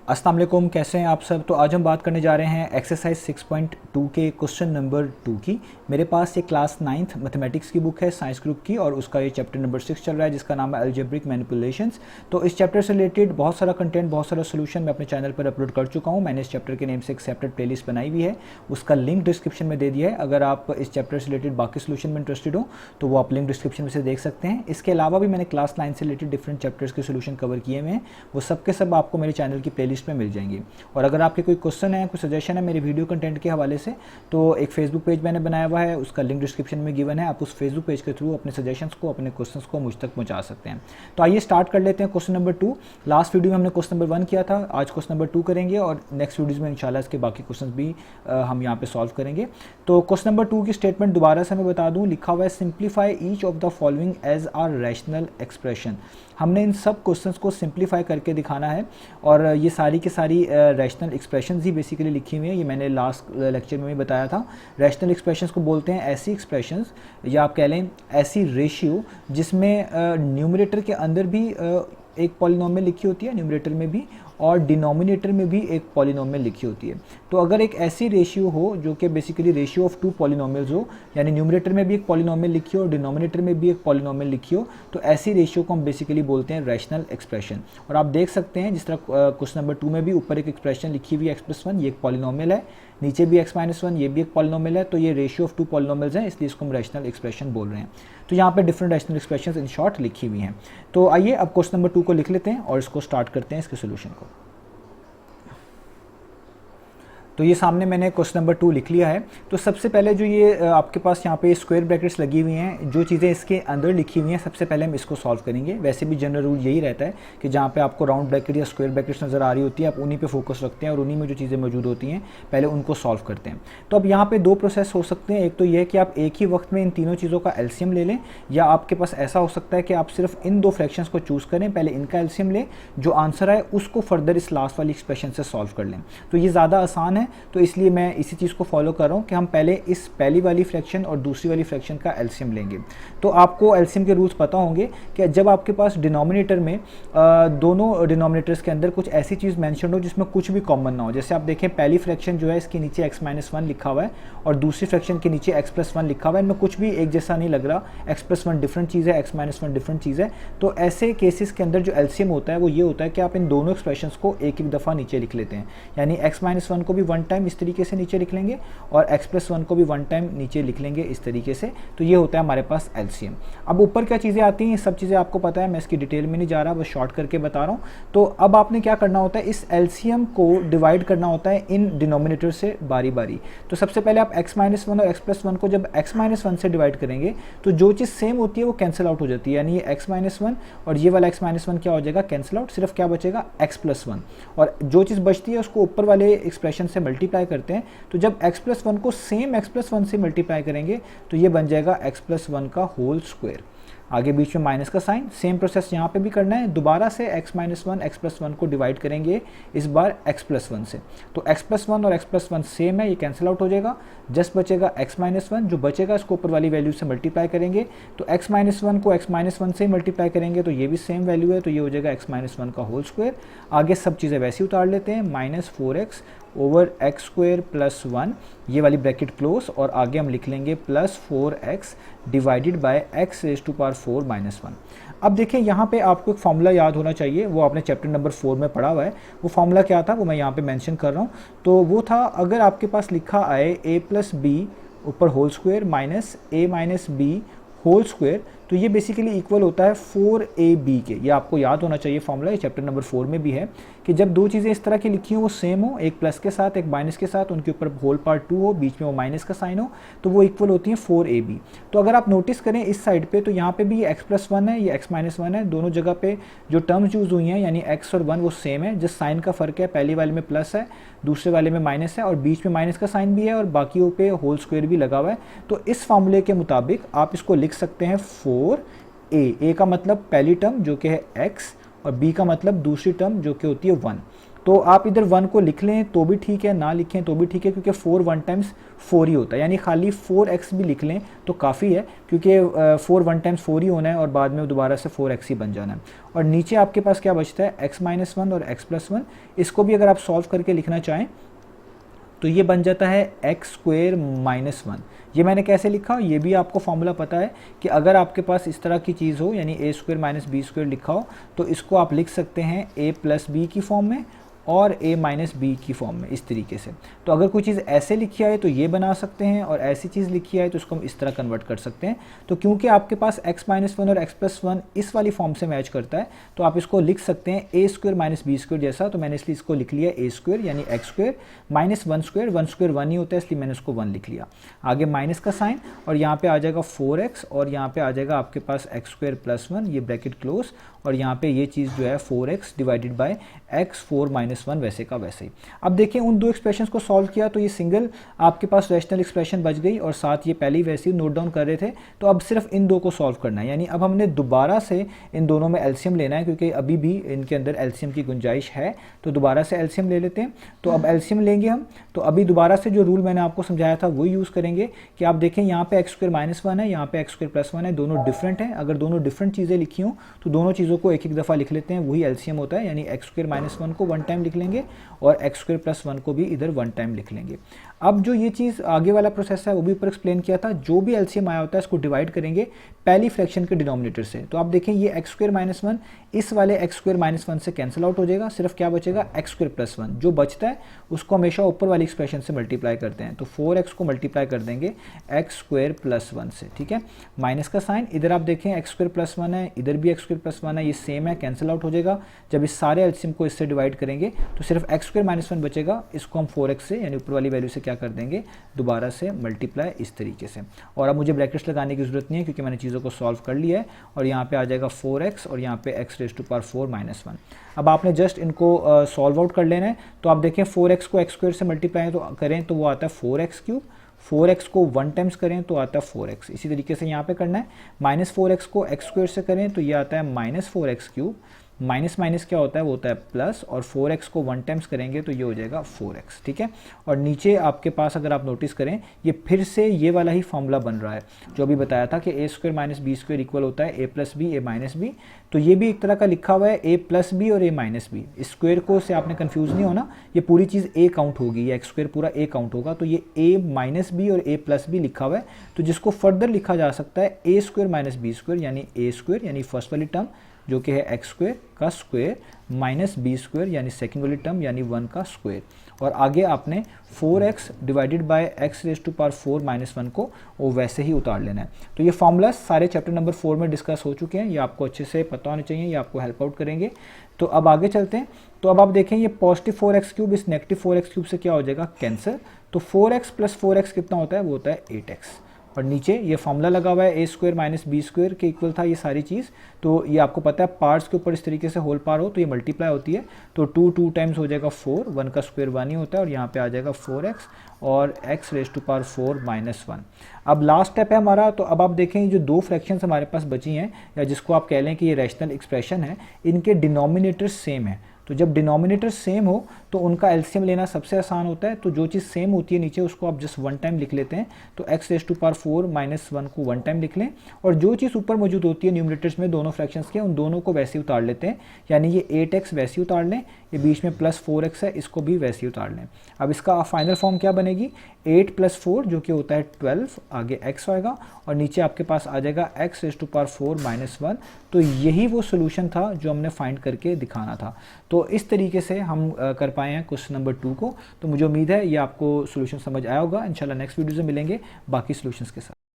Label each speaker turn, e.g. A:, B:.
A: अस्सलाम वालेकुम, कैसे हैं आप सब। तो आज हम बात करने जा रहे हैं एक्सरसाइज 6.2 के क्वेश्चन नंबर 2 की। मेरे पास ये क्लास 9th मैथमेटिक्स की बुक है साइंस ग्रुप की, और उसका ये चैप्टर नंबर 6 चल रहा है जिसका नाम है अलजेब्रिक मैनिपुलेशंस। तो इस चैप्टर से रिलेटेड बहुत सारा कंटेंट, बहुत सारा सोल्यूशन मैं अपने चैनल पर अपलोड कर चुका हूँ। मैंने इस चैप्टर के नेम से एक सेपरेट प्लेलिस्ट बनाई हुई है, उसका लिंक डिस्क्रिप्शन में दे दिया है। अगर आप इस चैप्टर से रिलेटेड बाकी सोल्यूशन में इंटरेस्टेड हो तो वो आप लिंक डिस्क्रिप्शन में से देख सकते हैं। इसके अलावा भी मैंने क्लास 9 से रिलेटेड डिफरेंट चैप्टर्स के सोल्यूशन कवर किए हुए हैं, वो सब के सब आपको मेरे चैनल की प्लेलिस्ट में मिल जाएंगे। और अगर आपके कोई क्वेश्चन है, कोई सजेशन है मेरे वीडियो कंटेंट के हवाले से, तो एक फेसबुक पेज मैंने बनाया हुआ है, उसका लिंक डिस्क्रिप्शन में गिवन है। आप उस फेसबुक पेज के थ्रू अपने सजेशंस को, अपने क्वेश्चंस को मुझ तक पहुंचा सकते हैं। तो आइए स्टार्ट कर लेते हैं क्वेश्चन नंबर 2। लास्ट वीडियो में हमने क्वेश्चन नंबर 1 किया था, आज क्वेश्चन नंबर 2 करेंगे, और नेक्स्ट वीडियोज़ में इंशाल्लाह इसके बाकी क्वेश्चन भी हम यहाँ पे सॉल्व करेंगे। तो क्वेश्चन नंबर 2 की स्टेटमेंट दोबारा से मैं बता दूँ, लिखा हुआ है simplify each of the following as are rational expression. हमने इन सब क्वेश्चंस को सिंप्लीफाई करके दिखाना है, और ये सारी की सारी रैशनल एक्सप्रेशंस ही बेसिकली लिखी हुई हैं। ये मैंने लास्ट लेक्चर में भी बताया था। रैशनल एक्सप्रेशंस को बोलते हैं ऐसी एक्सप्रेशंस, या आप कह लें ऐसी रेशियो जिसमें न्यूमरेटर के अंदर भी एक पॉलिनोमियल लिखी होती है, न्यूमरेटर में भी, और डिनोमिनेटर में भी एक पॉलिनोमियल लिखी होती है। तो अगर एक ऐसी रेशियो हो जो कि बेसिकली रेशियो ऑफ 2 पॉलिनोमियल्स हो, यानी न्यूमरेटर में भी एक पॉलिनोमियल लिखी हो और डिनोमिनेटर में भी एक पॉलिनोमियल लिखी हो, तो ऐसी रेशियो को हम बेसिकली बोलते हैं रैशनल एक्सप्रेशन। और आप देख सकते हैं जिस तरह क्वेश्चन नंबर 2 में भी ऊपर एक एक्सप्रेशन लिखी हुई है x+1, ये एक पॉलिनोमियल है, नीचे भी x-1, ये भी एक पॉलिनोमियल है। तो ये रेशियो ऑफ 2 पॉलिनोमियल्स हैं, इसलिए इसको हम रैशनल एक्सप्रेशन बोल रहे हैं। तो यहाँ पे different rational expressions in short लिखी हुई हैं। तो आइए अब क्वेश्चन नंबर 2 को लिख लेते हैं और इसको स्टार्ट करते हैं, इसके सोल्यूशन को। तो ये सामने मैंने क्वेश्चन नंबर 2 लिख लिया है। तो सबसे पहले जो ये आपके पास यहाँ पे स्क्वायर ब्रैकेट्स लगी हुई हैं, जो चीज़ें इसके अंदर लिखी हुई हैं, सबसे पहले हम इसको सॉल्व करेंगे। वैसे भी जनरल रूल यही रहता है कि जहाँ पे आपको राउंड ब्रैकेट या स्क्वायर ब्रैकेट्स नज़र आ रही होती है, आप उन्हीं पे फोकस रखते हैं और उन्हीं में जो चीज़ें मौजूद होती हैं पहले उनको सॉल्व करते हैं। तो अब यहाँ पर 2 प्रोसेस हो सकते हैं। एक तो यह है कि आप एक ही वक्त में इन तीनों चीज़ों का एलसीएम ले लें, या आपके पास ऐसा हो सकता है कि आप सिर्फ इन 2 फ्रैक्शंस को चूज़ करें, पहले इनका एलसीएम लें, जो आंसर आए उसको फर्दर इस लास्ट वाली एक्सप्रेशन से सॉल्व कर लें। तो ये ज़्यादा आसान है, तो इसलिए मैं इसी चीज़ को फॉलो कर रहा हूँ कि हम पहले इस पहली वाली फ्रैक्शन और दूसरी वाली फ्रैक्शन का एलसीएम लेंगे। तो आपको एलसीएम के रूल्स पता होंगे कि जब आपके पास डिनोमिनेटर में दोनों डिनोमिनेटर्स के अंदर कुछ ऐसी चीज़ मेंशन हो जिसमें कुछ भी कॉमन ना हो। जैसे आप देखें पहली फ्रैक्शन जो है इसके नीचे x-1 लिखा हुआ है और दूसरी फ्रैक्शन के नीचे x+1 लिखा हुआ है, इनमें कुछ भी एक जैसा नहीं लग रहा, x+1 डिफरेंट चीज़ है, x-1 डिफरेंट चीज़ है। तो ऐसे केसेस के अंदर जो एलसीएम होता है वो ये होता है कि आप इन दोनों एक्सप्रेशंस को एक एक दफ़ा नीचे लिख लेते हैं, यानी x-1 को भी 1 टाइम इस तरीके से नीचे लिख लेंगे और x+1 को भी 1 टाइम नीचे लिख लेंगे इस तरीके से। तो ये होता है हमारे पास एलसीएम। अब ऊपर क्या चीज़ें आती हैं, ये सब चीज़ें आपको पता है, मैं इसकी डिटेल में नहीं जा रहा, बस शॉर्ट करके बता रहा हूँ। तो अब आपने क्या करना होता है, इस एलसीएम को डिवाइड करना होता है इन डिनोमिनेटर से बारी बारी। तो सबसे पहले आप x-1 और x+1 को जब x-1 से डिवाइड करेंगे तो जो चीज़ सेम होती है वो कैंसिल आउट हो जाती है, यानी ये x-1 और ये वाला x-1 क्या हो जाएगा, कैंसिल आउट। सिर्फ क्या बचेगा, x+1, और जो चीज़ बचती है उसको ऊपर वाले एक्सप्रेशन से मल्टीप्लाई करते हैं। तो जब x+1 को सेम x+1 से मल्टीप्लाई करेंगे तो ये बन जाएगा x+1 का होल स्क्वायर। आगे बीच में माइनस का साइन, सेम प्रोसेस यहाँ पे भी करना है। दोबारा से x-1 x+1 को डिवाइड करेंगे, इस बार x+1 से। तो x+1 और x+1 सेम है, ये कैंसिल आउट हो जाएगा, जस्ट बचेगा x-1। जो बचेगा इसको ऊपर वाली वैल्यू से मल्टीप्लाई करेंगे। तो x-1 को x-1 से मल्टीप्लाई करेंगे तो ये भी सेम वैल्यू है, तो ये हो जाएगा x-1 का होल स्क्वायर। आगे सब चीज़ें वैसे ही उतार लेते हैं, -4x ओवर x² + 1, ये वाली ब्रैकेट क्लोज, और आगे हम लिख लेंगे +4x डिवाइडेड बाय x⁴ - 1। अब देखिए यहाँ पे आपको एक फॉर्मूला याद होना चाहिए, वो आपने चैप्टर नंबर 4 में पढ़ा हुआ है। वो फॉर्मूला क्या था वो मैं यहाँ पे मेंशन कर रहा हूँ। तो वो था, अगर आपके पास लिखा आए a + b ऊपर whole square minus a - b whole square, तो ये बेसिकली इक्वल होता है 4ab के। ये आपको याद होना चाहिए फॉर्मूला, ये चैप्टर नंबर 4 में भी है कि जब दो चीज़ें इस तरह की लिखी हो, वो सेम हो, एक प्लस के साथ एक माइनस के साथ, उनके ऊपर होल पार्ट 2 हो, बीच में वो माइनस का साइन हो, तो वो इक्वल होती है 4ab। तो अगर आप नोटिस करें इस साइड पे, तो यहाँ पे भी ये x+1 है, ये x-1 है, दोनों जगह पे जो टर्म्स यूज़ हुई हैं यानी x और 1 वो सेम है, जिस साइन का फ़र्क है, पहली वाले में प्लस है, दूसरे वाले में माइनस है, और बीच में माइनस का साइन भी है और बाकियों पे होल स्क्वायर भी लगा हुआ है। तो इस फार्मूले के मुताबिक आप इसको लिख सकते हैं 4a का मतलब पहली टर्म जो कि है x, और b का मतलब दूसरी टर्म जो कि होती है 1। तो आप इधर 1 को लिख लें तो भी ठीक है, ना लिखें तो भी ठीक है, क्योंकि 4 1 टाइम्स 4 ही होता है, यानी खाली 4x भी लिख लें तो काफ़ी है, क्योंकि 4 1 टाइम्स 4 ही होना है और बाद में दोबारा से 4x ही बन जाना है। और नीचे आपके पास क्या बचता है, x-1 और x+1। इसको भी अगर आप सॉल्व करके लिखना चाहें तो ये बन जाता है x² -1। ये मैंने कैसे लिखा, ये भी आपको फॉर्मूला पता है कि अगर आपके पास इस तरह की चीज़ हो, यानी a² - b² लिखा हो, तो इसको आप लिख सकते हैं a+b की फॉर्म में और a-b की फॉर्म में, इस तरीके से। तो अगर कोई चीज़ ऐसे लिखी आए तो ये बना सकते हैं, और ऐसी चीज़ लिखी आए तो इसको हम इस तरह कन्वर्ट कर सकते हैं। तो क्योंकि आपके पास x-1 और x+1 इस वाली फॉर्म से मैच करता है, तो आप इसको लिख सकते हैं a² - b² जैसा। तो मैंने इसलिए इसको लिख लिया a² यानी x² -1², 1² 1 ही होता है, इसलिए मैंने उसको 1 लिख लिया। आगे माइनस का साइन, और यहाँ पे आ जाएगा 4x, और यहाँ पे आ जाएगा आपके पास x² +1, ये ब्रैकेट क्लोज, और यहाँ पे ये चीज़ जो है 4x डिवाइडेड बाय x4 - 1 वैसे का वैसे ही। अब देखिए उन दो एक्सप्रेशंस को सॉल्व किया तो ये सिंगल आपके पास रैशनल एक्सप्रेशन बच गई, और साथ ये पहले ही वैसे ही नोट डाउन कर रहे थे। तो अब सिर्फ इन दो को सॉल्व करना है, यानी अब हमने दोबारा से इन दोनों में एलसीएम लेना है, क्योंकि अभी भी इनके अंदर एलसीएम की गुंजाइश है। तो दोबारा से एलसीएम ले लेते हैं। तो अब एलसीएम लेंगे हम, तो अभी दोबारा से जो रूल मैंने आपको समझाया था वो यूज़ करेंगे कि आप देखें यहाँ पे x² -1 है, यहाँ पे x² +1 है, दोनों डिफरेंट हैं। अगर दोनों डिफरेंट चीज़ें लिखी हों तो दोनों चीज़ों को एक एक दफ़ा लिख लेते हैं, वही एलसीएम होता है। यानी x² -1 को 1 टाइम लिख लेंगे और x² +1 को भी इधर 1 टाइम लिख लेंगे। अब जो ये चीज़ आगे वाला प्रोसेस है वो भी ऊपर एक्सप्लेन किया था, जो भी एलसीएम आया होता है इसको डिवाइड करेंगे पहली फ्रैक्शन के डिनोमिनेटर से। तो आप देखें ये x² -1 इस वाले x² -1 से कैंसिल आउट हो जाएगा, सिर्फ क्या बचेगा x² +1। जो बचता है उसको हमेशा ऊपर वाली एक्सप्रेशन से मल्टीप्लाई करते हैं, तो 4x को मल्टीप्लाई कर देंगे x² +1 से, ठीक है। माइनस का साइन, इधर आप देखें x² +1 है, इधर भी x² +1 है, ये सेम है, कैंसिल आउट हो जाएगा। जब इस सारे एलसीएम को इससे डिवाइड करेंगे तो सिर्फ x² -1 बचेगा, इसको हम 4x से यानी ऊपर वाली वैल्यू से क्या कर देंगे, दोबारा से मल्टीप्लाई इस तरीके से। और अब मुझे ब्रैकेट्स लगाने की जरूरत नहीं है, क्योंकि मैंने चीज़ों को सॉल्व कर लिया है। और यहाँ पे आ जाएगा 4x और यहाँ पे x⁴ -1। अब आपने जस्ट इनको सॉल्व आउट कर लेना है। तो आप देखें 4x को x² से मल्टीप्लाई तो करें तो वो आता है 4x3, 4x को 1 टाइम्स करें तो आता है 4x। इसी तरीके से यहाँ पे करना है। -4x को x² से करें तो ये आता है -4x3, माइनस माइनस क्या होता है, वो होता है प्लस, और 4x को 1 टाइम्स करेंगे तो ये हो जाएगा 4x, ठीक है। और नीचे आपके पास अगर आप नोटिस करें ये फिर से ये वाला ही फॉर्मूला बन रहा है जो अभी बताया था कि a² - b² इक्वल होता है a+b a-b। तो ये भी एक तरह का लिखा हुआ है a+b और a-b। इस स्क्वायर को से आपने कंफ्यूज नहीं होना, ये पूरी चीज़ a काउंट होगी, या x² पूरा a काउंट होगा। तो ये a-b और a+b लिखा हुआ है, तो जिसको फर्दर लिखा जा सकता है a² - b² यानी a² यानी फर्स्ट वाली टर्म जो कि है x² का स्क्वायर माइनस b² यानी सेकेंड वाली टर्म यानी 1 का स्क्वायर। और आगे आपने 4x डिवाइडेड बाय x⁴ -1 को वो वैसे ही उतार लेना है। तो ये फॉर्मूला सारे चैप्टर नंबर 4 में डिस्कस हो चुके हैं, ये आपको अच्छे से पता होने चाहिए, ये आपको हेल्प आउट करेंगे। तो अब आगे चलते हैं। तो अब आप देखें ये पॉजिटिव 4x³ इस नेगेटिव 4x³ से क्या हो जाएगा, कैंसिल। तो 4x + 4x कितना होता है, वो होता है 8x। और नीचे ये फॉर्मूला लगा हुआ है a² - b² के इक्वल था ये सारी चीज़। तो ये आपको पता है पार्ट्स के ऊपर इस तरीके से होल पार हो तो ये मल्टीप्लाई होती है। तो 2 टाइम्स हो जाएगा 4, 1 का स्क्वायर 1 ही होता है, और यहाँ पे आ जाएगा 4x और x⁴ -1। अब लास्ट स्टेप है हमारा। तो अब आप देखें ये जो दो फ्रैक्शंस हमारे पास बची हैं, या जिसको आप कह लें कि ये रैशनल एक्सप्रेशन है, इनके डिनोमिनेटर सेम है। तो जब डिनोमिनेटर सेम हो तो उनका एलसीएम लेना सबसे आसान होता है। तो जो चीज़ सेम होती है नीचे उसको आप जस्ट 1 टाइम लिख लेते हैं। तो x⁴ -1 को 1 टाइम लिख लें, और जो चीज़ ऊपर मौजूद होती है न्यूमरेटर्स में दोनों फ्रैक्शंस के, उन दोनों को वैसे ही उतार लेते हैं। यानी ये 8x वैसे ही उतार लें, ये बीच में प्लस 4x है, इसको भी वैसे ही उतार लें। अब इसका फाइनल फॉर्म क्या बनेगी, 8 + 4 जो कि होता है 12, आगे x आएगा, और नीचे आपके पास आ जाएगा x⁴ -1। तो यही वो सोल्यूशन था जो हमने फाइंड करके दिखाना था। तो इस तरीके से हम कर पाए हैं क्वेश्चन नंबर 2 को। तो मुझे उम्मीद है ये आपको सोल्यूशन समझ आया होगा। इंशाल्लाह नेक्स्ट वीडियो से मिलेंगे बाकी सोल्यूशंस के साथ।